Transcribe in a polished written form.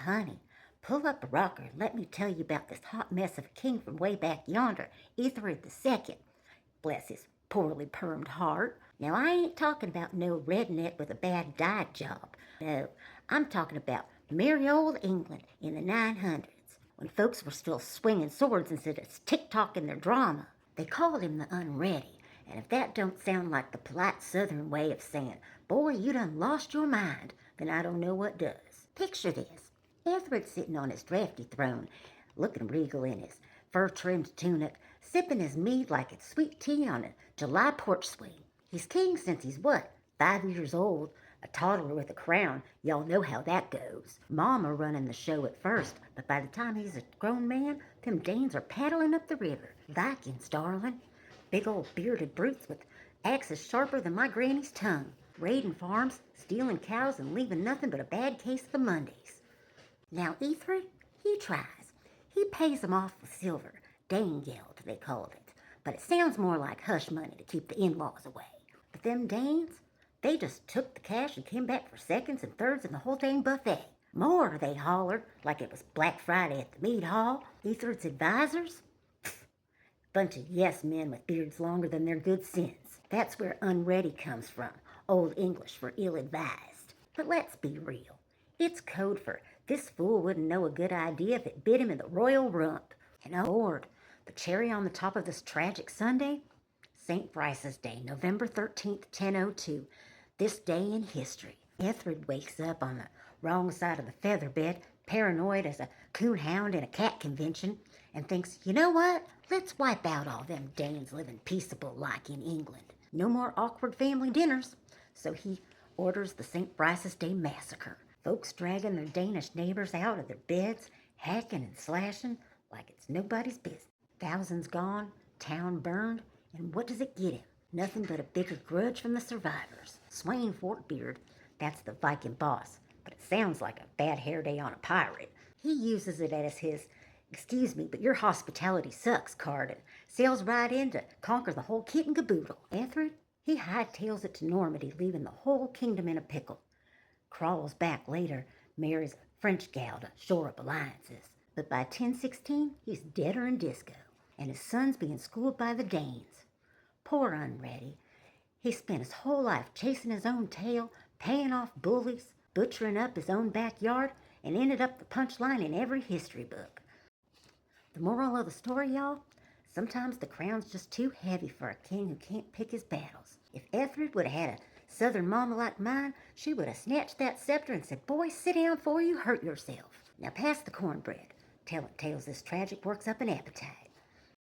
Honey, pull up a rocker and let me tell you about this hot mess of a king from way back yonder, Ethelred II. Bless his poorly permed heart. Now, I ain't talking about no redneck with a bad dye job. No, I'm talking about merry old England in the 900s, when folks were still swinging swords instead of tick-tocking their drama. They called him the Unready, and if that don't sound like the polite southern way of saying, boy, you done lost your mind, then I don't know what does. Picture this. Ethelred sitting on his drafty throne, looking regal in his fur-trimmed tunic, sipping his mead like it's sweet tea on a July porch swing. He's king since he's what, 5 years old, a toddler with a crown. Y'all know how that goes. Mama running the show at first, but by the time he's a grown man, them Danes are paddling up the river. Vikings, darling. Big old bearded brutes with axes sharper than my granny's tongue. Raiding farms, stealing cows, and leaving nothing but a bad case of the Mondays. Now, Ethelred, he tries. He pays them off with silver. Dane geld, they called it. But it sounds more like hush money to keep the in-laws away. But them Danes, they just took the cash and came back for seconds and thirds in the whole dang buffet. More, they hollered, like it was Black Friday at the mead hall. Ethelred's advisors? Bunch of yes men with beards longer than their good sins. That's where unready comes from. Old English for ill-advised. But let's be real. It's code for this fool wouldn't know a good idea if it bit him in the royal rump. And oh Lord, the cherry on the top of this tragic Sunday? St. Brice's Day, November 13th, 1002. This day in history. Ethelred wakes up on the wrong side of the feather bed, paranoid as a coon hound in a cat convention, and thinks, you know what? Let's wipe out all them Danes living peaceable like in England. No more awkward family dinners. So he orders the St. Brice's Day Massacre. Folks dragging their Danish neighbors out of their beds, hacking and slashing like it's nobody's business. Thousands gone, town burned, and what does it get him? Nothing but a bigger grudge from the survivors. Swain Forkbeard, that's the Viking boss, but it sounds like a bad hair day on a pirate. He uses it as his, excuse me, but your hospitality sucks card and sails right in to conquer the whole kit and caboodle. Ethelred, he hightails it to Normandy, leaving the whole kingdom in a pickle. Crawls back later, marries a French gal to shore up alliances. But by 1016, he's deader than disco, and his son's being schooled by the Danes. Poor Unready. He spent his whole life chasing his own tail, paying off bullies, butchering up his own backyard, and ended up the punchline in every history book. The moral of the story, y'all? Sometimes the crown's just too heavy for a king who can't pick his battles. If Ethelred would have had a southern mama like mine, she would have snatched that scepter and said, boy, sit down before you hurt yourself. Now pass the cornbread. Telling tales this tragic works up an appetite.